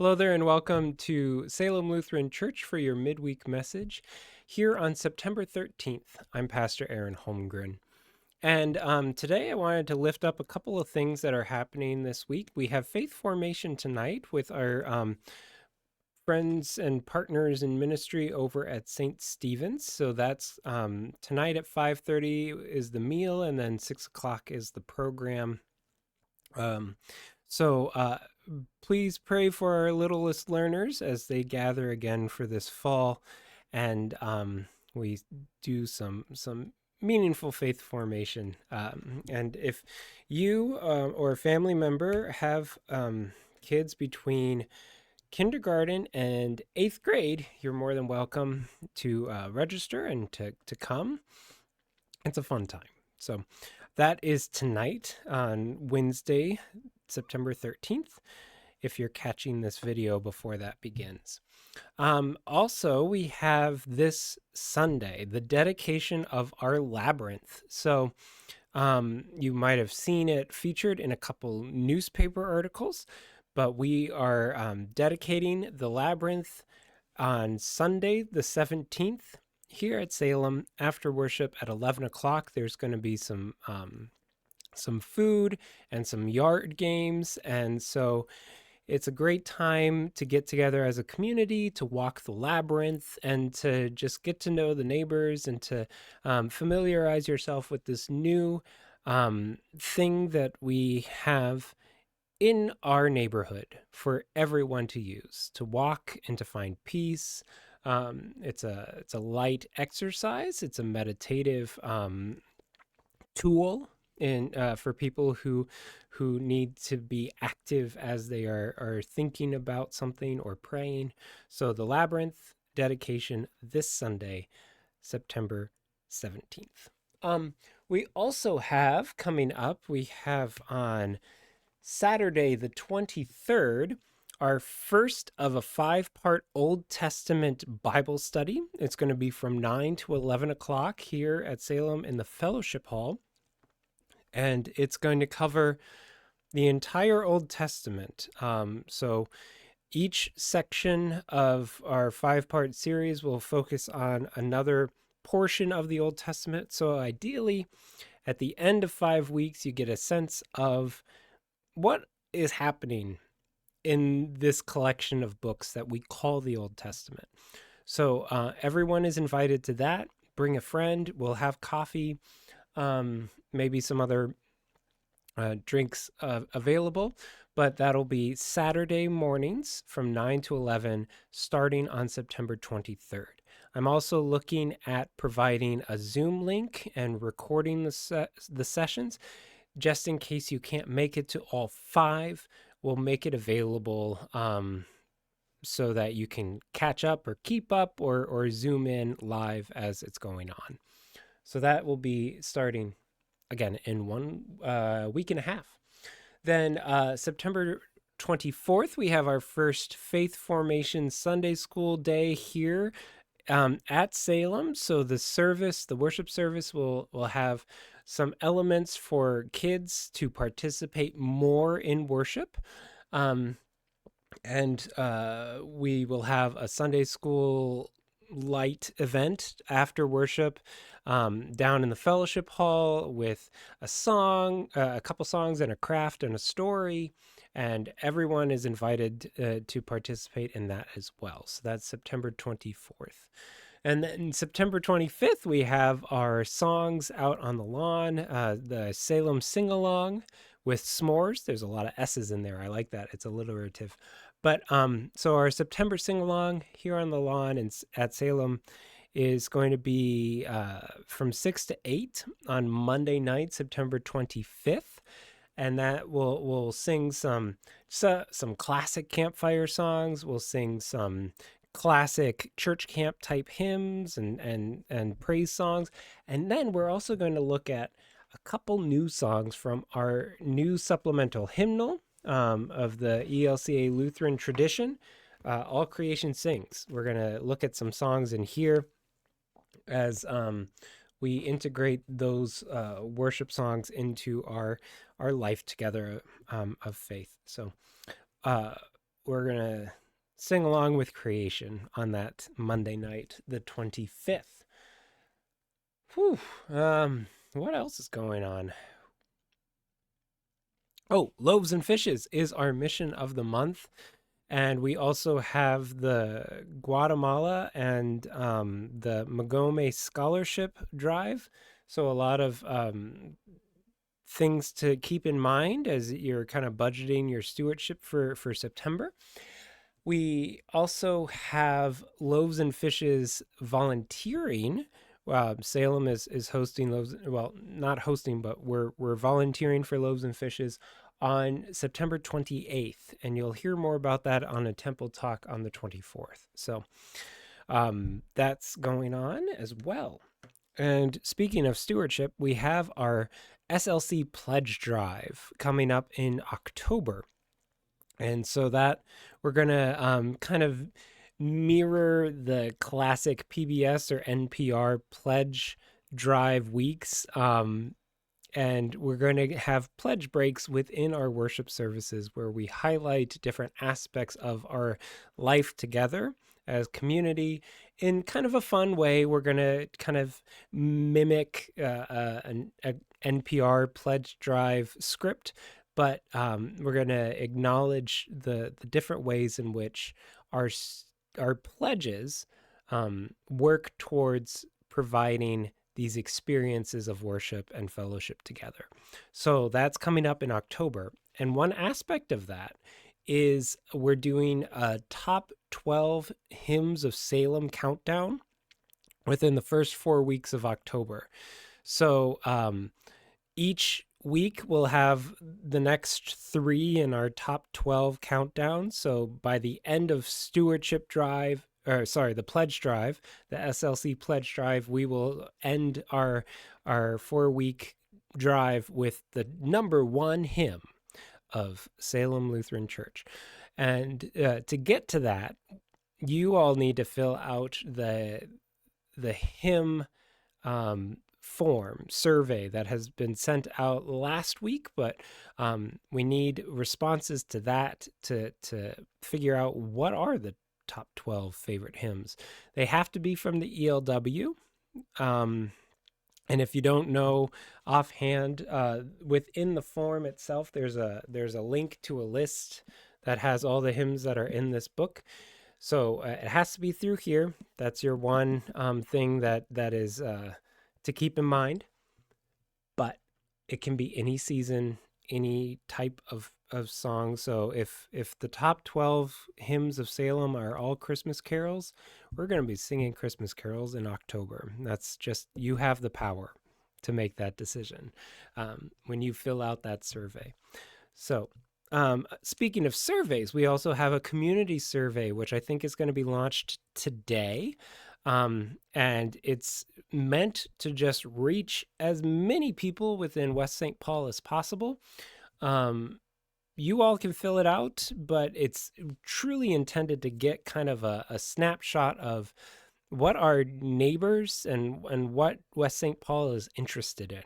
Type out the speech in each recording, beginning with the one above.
Hello there, and welcome to Salem Lutheran Church for your midweek message here on September 13th. I'm Pastor Aaron Holmgren. And today I wanted to lift up a couple of things that are happening this week. We have faith formation tonight with our friends and partners in ministry over at St. Stephen's. So that's tonight at 5:30 is the meal, and then 6 o'clock is the program. Um, so please pray for our littlest learners as they gather again for this fall, and we do some meaningful faith formation. And if you or a family member have kids between kindergarten and 8th grade, you're more than welcome to register and to come. It's a fun time. So that is tonight on Wednesday, September 13th, if you're catching this video before that begins. Also, we have this Sunday, the dedication of our labyrinth. So you might have seen it featured in a couple newspaper articles, but we are dedicating the labyrinth on Sunday, the 17th, here at Salem. After worship at 11 o'clock, there's going to be some food and some yard games. And so it's a great time to get together as a community, to walk the labyrinth, and to just get to know the neighbors and to familiarize yourself with this new thing that we have in our neighborhood for everyone to use, to walk and to find peace. It's a light exercise. It's a meditative tool in for people who need to be active as they are thinking about something or praying. So the labyrinth dedication this Sunday, September 17th. We also have coming up, we have on Saturday the 23rd, our first of a 5-part Old Testament Bible study. It's going to be from 9 to 11 o'clock here at Salem in the Fellowship Hall. And it's going to cover the entire Old Testament. So each section of our 5-part series will focus on another portion of the Old Testament. So ideally, at the end of 5 weeks, you get a sense of what is happening in this collection of books that we call the Old Testament. So everyone is invited to that. Bring a friend. We'll have coffee, maybe some other drinks available, but that'll be Saturday mornings from 9 to 11, starting on September 23rd. I'm also looking at providing a Zoom link and recording the sessions. Just in case you can't make it to all 5, we'll make it available so that you can catch up or keep up or zoom in live as it's going on. So that will be starting again in 1 week and a half. Then September 24th, we have our first Faith Formation Sunday School Day here at Salem. So the worship service will have some elements for kids to participate more in worship. And we will have a Sunday school light event after worship down in the fellowship hall with a song, a couple songs, and a craft and a story. And everyone is invited to participate in that as well. So that's September 24th. And then September 25th, we have our songs out on the lawn, the Salem Sing-Along with s'mores. There's a lot of S's in there. I like that. It's alliterative. But so our September Sing-Along here on the lawn at Salem is going to be from 6 to 8 on Monday night, September 25th. And that we'll sing some classic campfire songs. We'll sing some classic church camp type hymns and praise songs. And then we're also going to look at a couple new songs from our new supplemental hymnal of the ELCA Lutheran tradition, All Creation Sings. We're going to look at some songs in here as we integrate those worship songs into our life together of faith. So gonna sing along with creation on that Monday night, the 25th. Whew. What else is going on? Oh, Loaves and Fishes is our mission of the month. And we also have the Guatemala and the Magome Scholarship Drive. So a lot of things to keep in mind as you're kind of budgeting your stewardship for September. We also have Loaves and Fishes volunteering. Salem is hosting Loaves. Well, not hosting, but we're volunteering for Loaves and Fishes on September 28th, and you'll hear more about that on a temple talk on the 24th. So that's going on as well. And speaking of stewardship, we have our SLC Pledge Drive coming up in October. And so that we're going to kind of mirror the classic PBS or NPR pledge drive weeks. And we're going to have pledge breaks within our worship services where we highlight different aspects of our life together as community in kind of a fun way. We're going to kind of mimic an NPR pledge drive script, but we're going to acknowledge the different ways in which our pledges work towards providing these experiences of worship and fellowship together. So that's coming up in October. And one aspect of that is we're doing a top 12 hymns of Salem countdown within the first 4 weeks of October. So each week we'll have the next 3 in our top 12 countdown. So by the end of Stewardship Drive, the Pledge Drive, the SLC Pledge Drive, we will end our 4-week drive with the number 1 hymn of Salem Lutheran Church. And to get to that, you all need to fill out the hymn form survey that has been sent out last week, but we need responses to that to figure out what are the top 12 favorite hymns. They have to be from the ELW. And if you don't know offhand, within the form itself, there's a link to a list that has all the hymns that are in this book. So it has to be through here. That's your one thing that is to keep in mind. But it can be any season, any type of song. So if the top 12 hymns of Salem are all Christmas carols, we're going to be singing Christmas carols in October. That's just, you have the power to make that decision when you fill out that survey. So speaking of surveys, we also have a community survey, which I think is going to be launched today. And it's meant to just reach as many people within West St. Paul as possible. You all can fill it out, but it's truly intended to get kind of a snapshot of what our neighbors and what West St. Paul is interested in.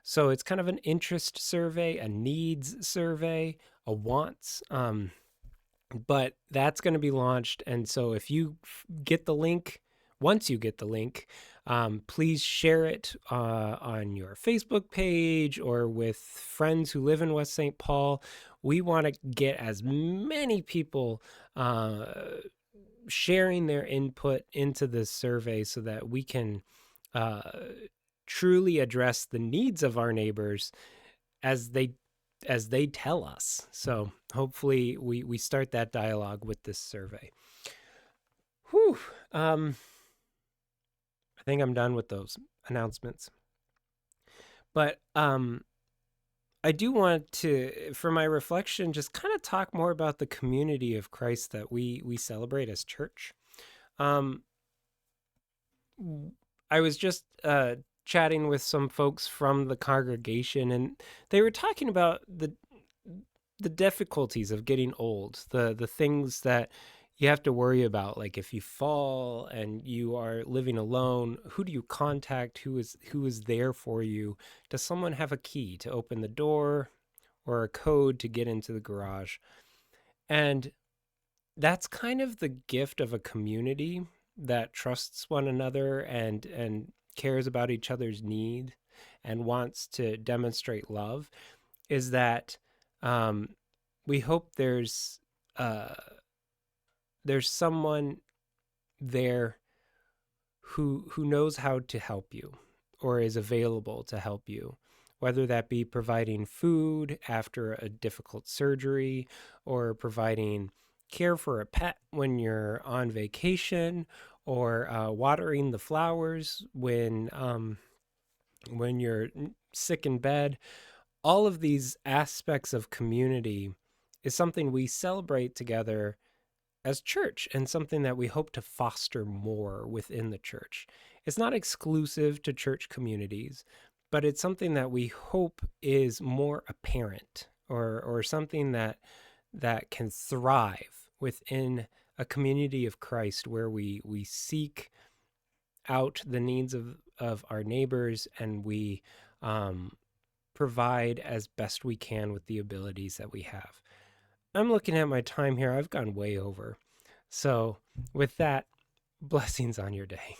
So it's kind of an interest survey, a needs survey, a wants. But that's going to be launched. And so if you get the link, once you get the link, please share it on your Facebook page or with friends who live in West St. Paul. We want to get as many people sharing their input into this survey so that we can truly address the needs of our neighbors as they tell us. So hopefully we start that dialogue with this survey. Whew. I think I'm done with those announcements. But I do want to, for my reflection, just kind of talk more about the community of Christ that we celebrate as church. I was just chatting with some folks from the congregation, and they were talking about the difficulties of getting old, the things that you have to worry about, like if you fall and you are living alone, who do you contact? Who is there for you? Does someone have a key to open the door or a code to get into the garage? And that's kind of the gift of a community that trusts one another and cares about each other's need and wants to demonstrate love, is that um, we hope uh, there's someone there who knows how to help you or is available to help you, whether that be providing food after a difficult surgery or providing care for a pet when you're on vacation or watering the flowers when you're sick in bed. All of these aspects of community is something we celebrate together as church and something that we hope to foster more within the church. It's not exclusive to church communities, but it's something that we hope is more apparent or something that can thrive within a community of Christ where we seek out the needs of our neighbors and we um, provide as best we can with the abilities that we have. I'm looking at my time here. I've gone way over. So, with that, blessings on your day.